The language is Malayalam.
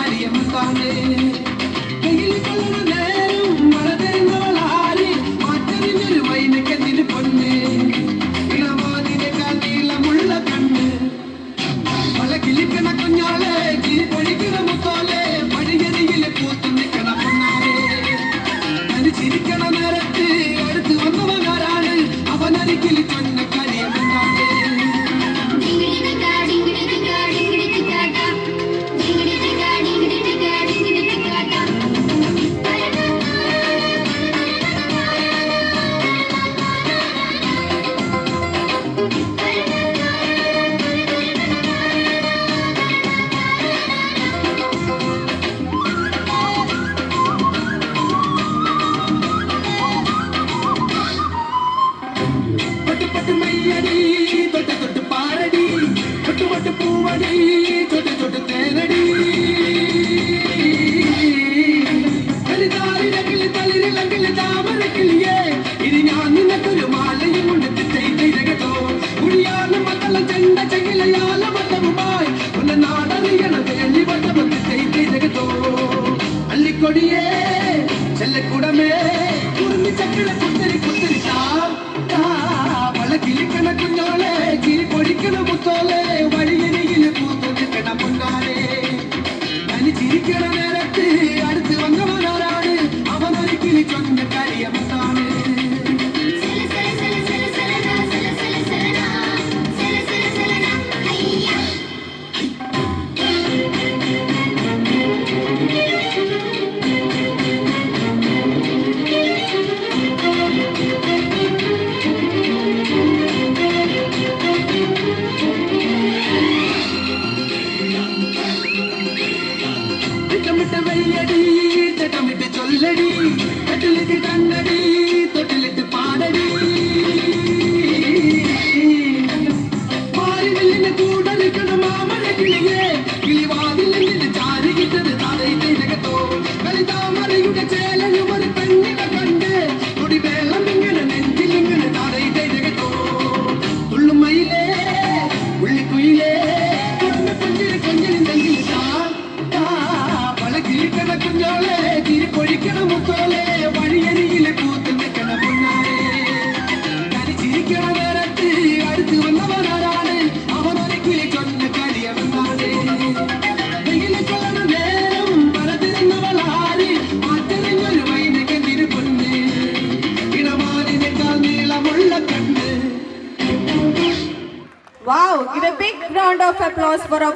കാര്യമെന്താണ് കയ്യിൽ കൊള്ളുന്ന നേരം വളരുന്നവളാരി മാറ്ററിഞ്ഞൊരു മൈനക്കെന്തിന് പൊന്ന് ഇളമാതിനേക്കാൾ നീളമുള്ള കണ്ണ് പല കിളിക്കണ കുഞ്ഞാളെ പൊഴിക്കണ മുത്തോലെ വഴിയരികിലെ പൂത്തു നിൽക്കണ പൊന്നാരെ അത് ചിരിക്കണ നേരത്ത് അടുത്ത് വന്നവനാരാണ് അവനരികിൽ ചൊന്ന കാര്യമെന്താണ് അല്ലിക്കൊടിയേ ചെല്ലക്കുടമേ കുറുങ്ങി ചക്കിള കുത്തരി കുത്തരി പല കിളിക്കണ കുഞ്ഞോളെ കിളി പൊടിക്കണ മുത്തോലെ വഴിയരികില് പൂത്തു നിൽക്കണ പൊന്നാരെ തനി ചിരിക്കണ നേരത്ത് അടുത്ത് വന്നവനാരാണ് അവനൊരിക്കലി ചൊന്ന കാര്യമെന്താണ് വെയ്യടി ചട്ടമിട്ട് ചൊല്ലടി കട്ടിലിട്ട് കണ്ണടി തൊട്ടിലിട്ട് പാടടി മാറിവില്ലിന്റെ കൂടലിക്കണ മാമഴ കിളിയെ കിളിവാതിൽ നിന്നിട്ട് ചാരി കിട്ടത് തലയിലെ ജഗത്തോ കളിതാമരയുടെ ചേലയും ഒരു പെണ്ണിനെ കണ്ട് കൊടി വെള്ളം ഇങ്ങനെ നെഞ്ചിലിങ്ങനെ തലയിലെ ജഗത്തോ തുള്ളുമയിലേ ഉള്ളിക്കുയിലേ കൊഞ്ചിരി കൊഞ്ചിരി നെഞ്ചിൽ കിളിക്കണ കുഞ്ഞോളെ തിരി പൊഴിക്കണ മുത്തോലെ വഴിയരികിലെ പൂത്ത് നിൽക്കണ പൊന്നാരെ കരി ചിരിക്കണ നേരത്ത് അടുത്ത് വന്നവനാരാണ് അവനൊരിക്കലി ചൊന്ന കാര്യമെന്താണ് വെയിലെ കൊള്ളണ നേരം വരതിരുന്നവളാരി മാറ്ററിഞ്ഞൊരു മൈനക്കെന്തിന് പൊന്ന് ഇടമാതിനേക്കാൾ നീളമുള്ള കണ്ണ്. Wow, give a big round of applause for our